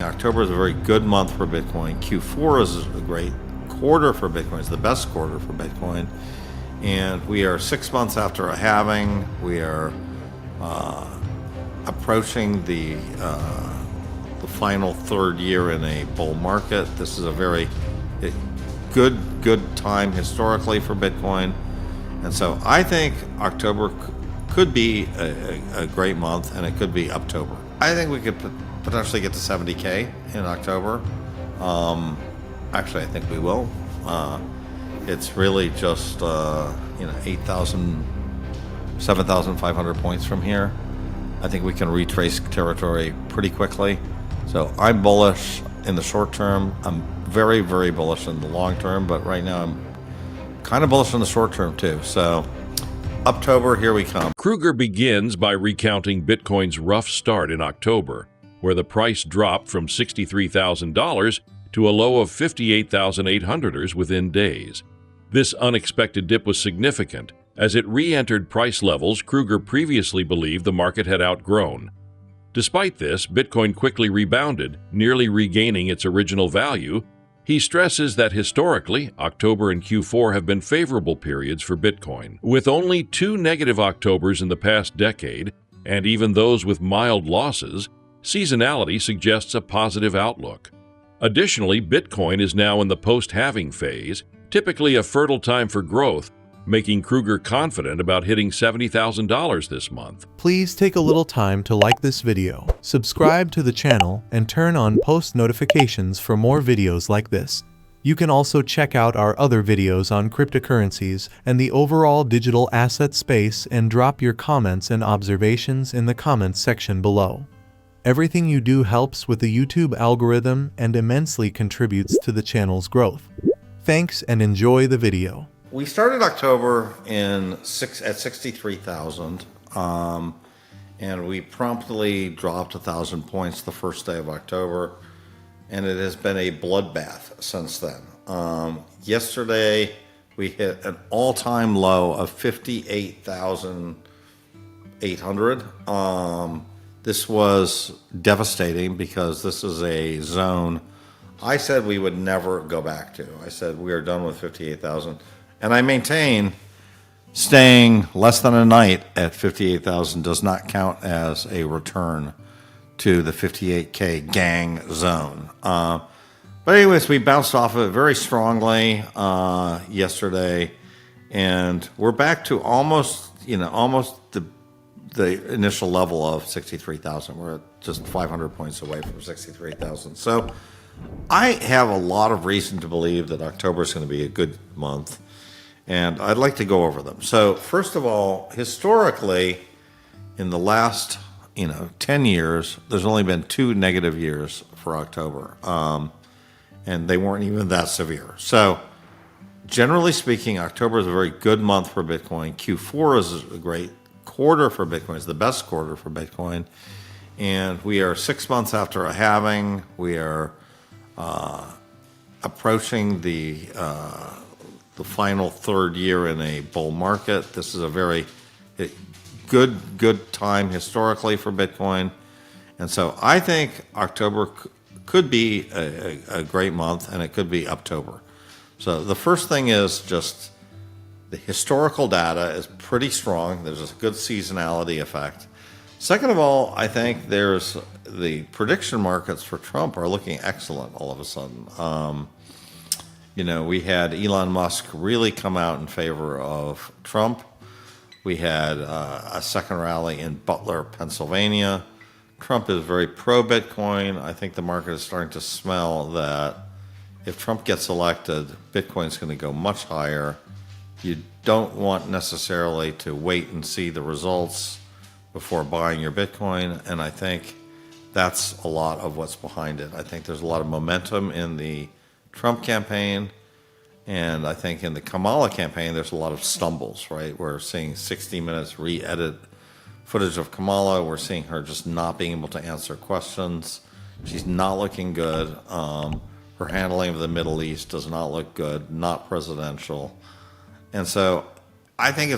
October is a very good month for Bitcoin. Q4 is a great quarter for Bitcoin. It's the best quarter for Bitcoin. And we are 6 months after a halving. We are approaching the final third year in a bull market. This is a very good time historically for Bitcoin. And so I think October could be a great month, and it could be Uptober. I think we could potentially get to 70K in October. Actually, I think we will. It's really just 8,000, 7,500 points from here. I think we can retrace territory pretty quickly. So I'm bullish in the short term. I'm very, very bullish in the long term, but right now I'm kind of bullish in the short term too. So October, here we come. Krueger begins by recounting Bitcoin's rough start in October, where the price dropped from $63,000 to a low of 58,800ers within days. This unexpected dip was significant, as it re-entered price levels Krueger previously believed the market had outgrown. Despite this, Bitcoin quickly rebounded, nearly regaining its original value. He stresses that historically, October and Q4 have been favorable periods for Bitcoin. With only 2 negative Octobers in the past decade, and even those with mild losses, seasonality suggests a positive outlook. Additionally, Bitcoin is now in the post-halving phase, typically a fertile time for growth, making Krueger confident about hitting $70,000 this month. Please take a little time to like this video, subscribe to the channel, and turn on post notifications for more videos like this. You can also check out our other videos on cryptocurrencies and the overall digital asset space and drop your comments and observations in the comments section below. Everything you do helps with the YouTube algorithm and immensely contributes to the channel's growth. Thanks and enjoy the video. We started October at 63,000, and we promptly dropped 1,000 points the first day of October, and it has been a bloodbath since then. Yesterday, we hit an all-time low of 58,800. This was devastating because this is a zone I said we would never go back to. I said we are done with 58,000. And I maintain staying less than a night at 58,000 does not count as a return to the 58K gang zone. But anyways, we bounced off of it very strongly yesterday, and we're back to almost the initial level of 63,000. We're at just 500 points away from 63,000. So I have a lot of reason to believe that October is going to be a good month. And I'd like to go over them. So first of all, historically, in the last 10 years, there's only been 2 negative years for October. And they weren't even that severe. So generally speaking, October is a very good month for Bitcoin. Q4 is a great quarter for Bitcoin. It's the best quarter for Bitcoin. And we are 6 months after a halving. We are approaching the final third year in a bull market. This is a very good time historically for Bitcoin. And so I think October could be a great month, and it could be Uptober. So the first thing is just the historical data is pretty strong. There's a good seasonality effect. Second of all, I think there's the prediction markets for Trump are looking excellent all of a sudden. We had Elon Musk really come out in favor of Trump. We had a second rally in Butler, Pennsylvania. Trump is very pro-Bitcoin. I think the market is starting to smell that if Trump gets elected, Bitcoin's going to go much higher. You don't want necessarily to wait and see the results before buying your Bitcoin, and I think that's a lot of what's behind it. I think there's a lot of momentum in the Trump campaign, and I think in the Kamala campaign there's a lot of stumbles, right? We're seeing 60 Minutes re-edit footage of Kamala. We're seeing her just not being able to answer questions. She's not looking good. Her handling of the Middle East does not look good, not presidential. And so I think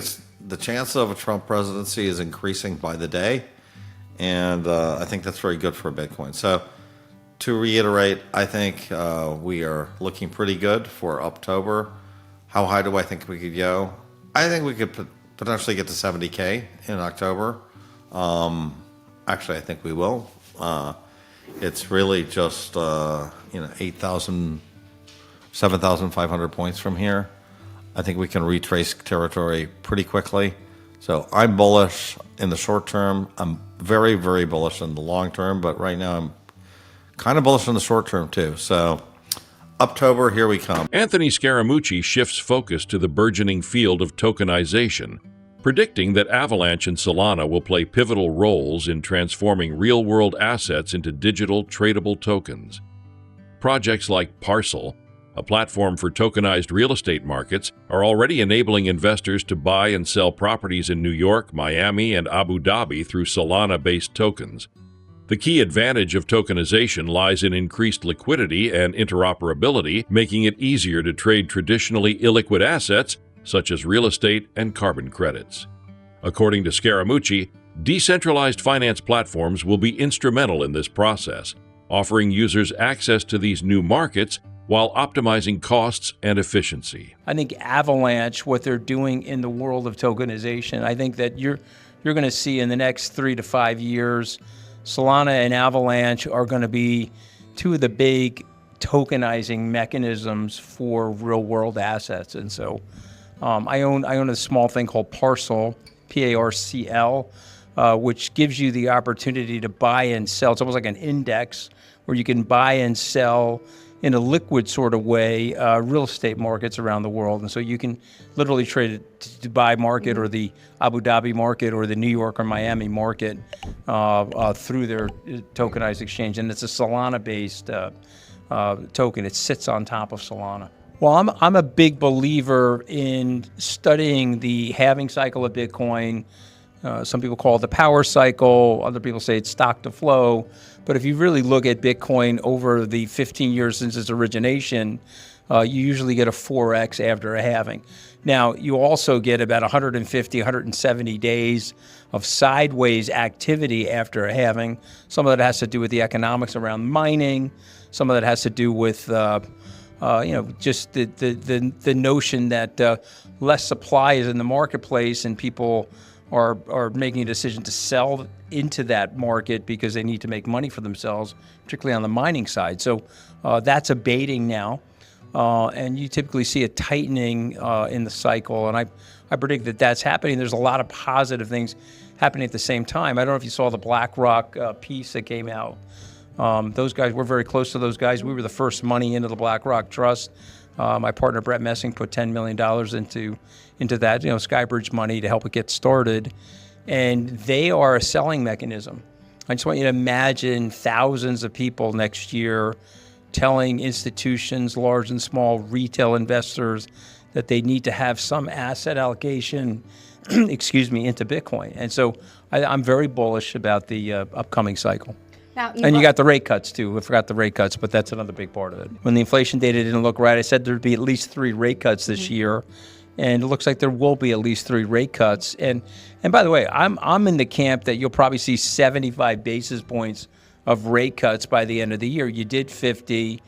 the chance of a Trump presidency is increasing by the day, and I think that's very good for Bitcoin. So to reiterate, I think we are looking pretty good for October. How high do I think we could go? I think we could potentially get to 70K in October. Actually, I think we will. It's really just 8,000, 7,500 points from here. I think we can retrace territory pretty quickly. So I'm bullish in the short term. I'm very, very bullish in the long term, but right now I'm kind of bullish in the short term too. So October, here we come. Anthony Scaramucci shifts focus to the burgeoning field of tokenization, predicting that Avalanche and Solana will play pivotal roles in transforming real-world assets into digital tradable tokens. Projects like PARCL, a platform for tokenized real estate markets, are already enabling investors to buy and sell properties in New York, Miami, and Abu Dhabi through Solana-based tokens. The key advantage of tokenization lies in increased liquidity and interoperability, making it easier to trade traditionally illiquid assets such as real estate and carbon credits. According to Scaramucci, decentralized finance platforms will be instrumental in this process, offering users access to these new markets while optimizing costs and efficiency. I think Avalanche, what they're doing in the world of tokenization, I think that you're going to see in the next 3 to 5 years, Solana and Avalanche are going to be two of the big tokenizing mechanisms for real world assets. And so I own a small thing called PARCL, PARCL, which gives you the opportunity to buy and sell. It's almost like an index where you can buy and sell in a liquid sort of way, real estate markets around the world. And so you can literally trade the Dubai market or the Abu Dhabi market or the New York or Miami market through their tokenized exchange. And it's a Solana-based token. It sits on top of Solana. Well, I'm a big believer in studying the halving cycle of Bitcoin. Some people call it the power cycle. Other people say it's stock to flow. But if you really look at Bitcoin over the 15 years since its origination, you usually get a 4x after a halving. Now, you also get about 150, 170 days of sideways activity after a halving. Some of that has to do with the economics around mining. Some of that has to do with just the notion that less supply is in the marketplace and people are making a decision to sell into that market because they need to make money for themselves, particularly on the mining side. So that's abating now, and you typically see a tightening in the cycle. And I predict that that's happening. There's a lot of positive things happening at the same time. I don't know if you saw the BlackRock piece that came out. Those guys, we're very close to those guys. We were the first money into the BlackRock Trust. My partner, Brett Messing, put $10 million into that, Skybridge money to help it get started. And they are a selling mechanism. I just want you to imagine thousands of people next year telling institutions, large and small, retail investors that they need to have some asset allocation, into Bitcoin. And so I'm very bullish about the upcoming cycle. Now, and you got the rate cuts too. I forgot the rate cuts, but that's another big part of it. When the inflation data didn't look right, I said there'd be at least 3 rate cuts this year. And it looks like there will be at least 3 rate cuts. And by the way, I'm in the camp that you'll probably see 75 basis points of rate cuts by the end of the year. You did 50.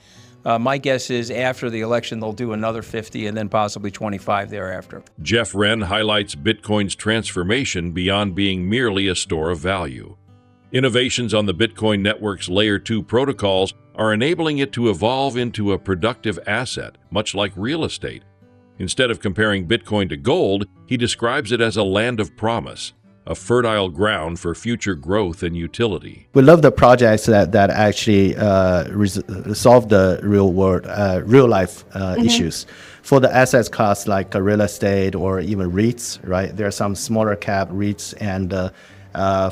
My guess is after the election, they'll do another 50 and then possibly 25 thereafter. Jeff Wren highlights Bitcoin's transformation beyond being merely a store of value. Innovations on the Bitcoin network's Layer 2 protocols are enabling it to evolve into a productive asset, much like real estate. Instead of comparing Bitcoin to gold, he describes it as a land of promise, a fertile ground for future growth and utility. We love the projects that actually solve the real life issues. For the assets class like real estate or even REITs, right? There are some smaller cap REITs and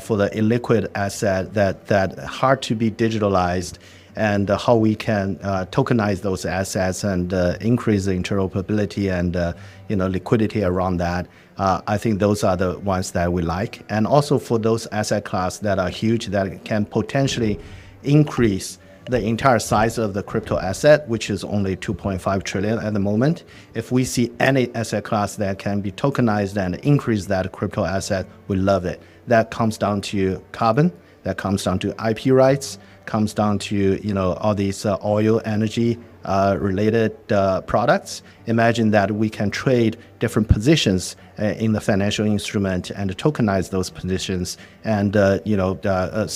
for the illiquid asset that hard to be digitalized, and how we can tokenize those assets and increase the interoperability and liquidity around that. I think those are the ones that we like. And also for those asset class that are huge, that can potentially increase the entire size of the crypto asset, which is only 2.5 trillion at the moment. If we see any asset class that can be tokenized and increase that crypto asset, we love it. That comes down to carbon, that comes down to IP rights, comes down to, you know, all these oil, energy related products. Imagine that we can trade different positions in the financial instrument and tokenize those positions, and you know,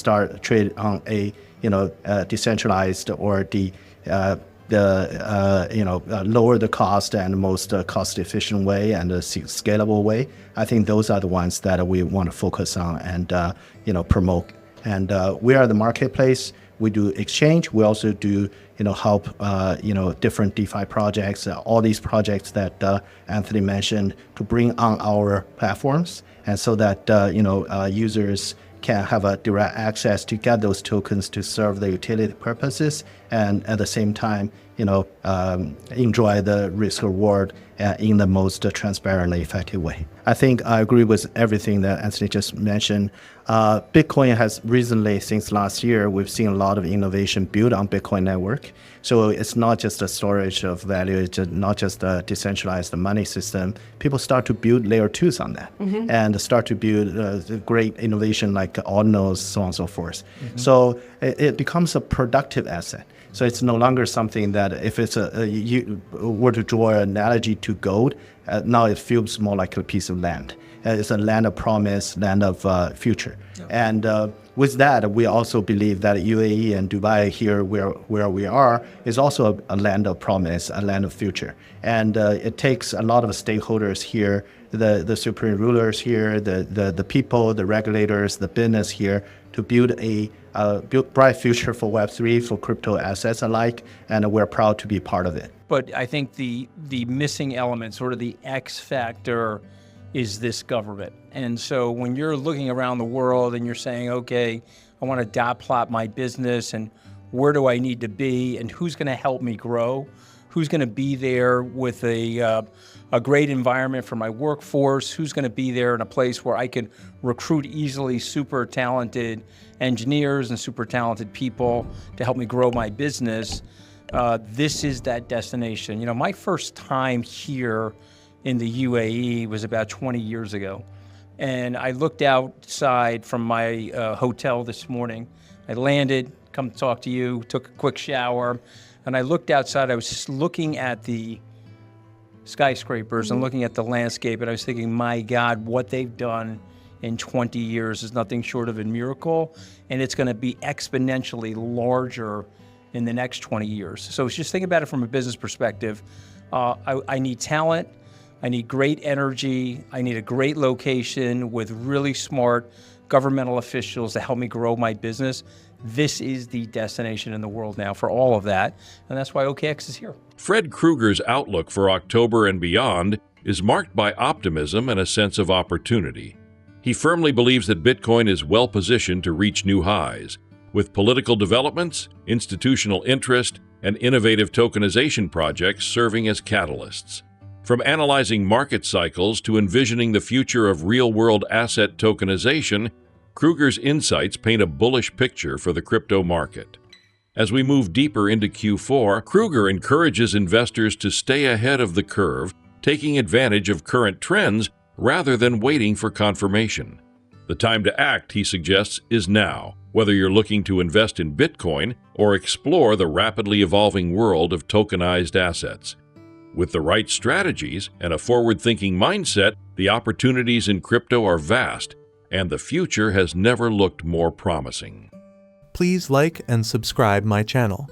start trade on a, you know, decentralized or lower the cost and most cost efficient way and a scalable way. I think those are the ones that we want to focus on and you know, promote. And we are the marketplace. We do exchange. We also do, you know, help you know, different DeFi projects, all these projects that Anthony mentioned, to bring on our platforms, and so that you know, users can have a direct access to get those tokens to serve the utility purposes, and at the same time, you know, enjoy the risk reward in the most transparently effective way. I think I agree with everything that Anthony just mentioned. Bitcoin has recently, since last year, we've seen a lot of innovation built on Bitcoin network. So it's not just a storage of value, it's not just a decentralized money system. People start to build layer 2s on that, and start to build great innovation like ordinals, so on and so forth. So it becomes a productive asset. So it's no longer something that, if it's you were to draw an analogy to gold, now it feels more like a piece of land. It's a land of promise, land of future. Yep. And with that, we also believe that UAE and Dubai here, where we are, is also a land of promise, a land of future. And it takes a lot of stakeholders here, the supreme rulers here, the people, the regulators, the business here, to build a bright future for Web3, for crypto assets alike, and we're proud to be part of it. But I think the missing element, sort of the X factor, is this government. And so when you're looking around the world and you're saying, okay, I want to dot plot my business, and where do I need to be, and who's going to help me grow, who's going to be there with a great environment for my workforce, who's going to be there in a place where I can recruit easily super talented engineers and super talented people to help me grow my business. This is that destination. You know, my first time here in the UAE was about 20 years ago. And I looked outside from my hotel this morning. I landed, come talk to you, took a quick shower, and I looked outside. I was looking at the skyscrapers and looking at the landscape, and I was thinking, my God, what they've done in 20 years is nothing short of a miracle, and it's going to be exponentially larger in the next 20 years. So just think about it from a business perspective. I need talent. I need great energy. I need a great location with really smart governmental officials to help me grow my business. This is the destination in the world now for all of that, and that's why OKX is here. Fred Krueger's outlook for October and beyond is marked by optimism and a sense of opportunity. He firmly believes that Bitcoin is well positioned to reach new highs, with political developments, institutional interest, and innovative tokenization projects serving as catalysts. From analyzing market cycles to envisioning the future of real-world asset tokenization, Krueger's insights paint a bullish picture for the crypto market. As we move deeper into Q4, Krueger encourages investors to stay ahead of the curve, taking advantage of current trends rather than waiting for confirmation. The time to act, he suggests, is now, whether you're looking to invest in Bitcoin or explore the rapidly evolving world of tokenized assets. With the right strategies and a forward-thinking mindset, the opportunities in crypto are vast, and the future has never looked more promising. Please like and subscribe my channel.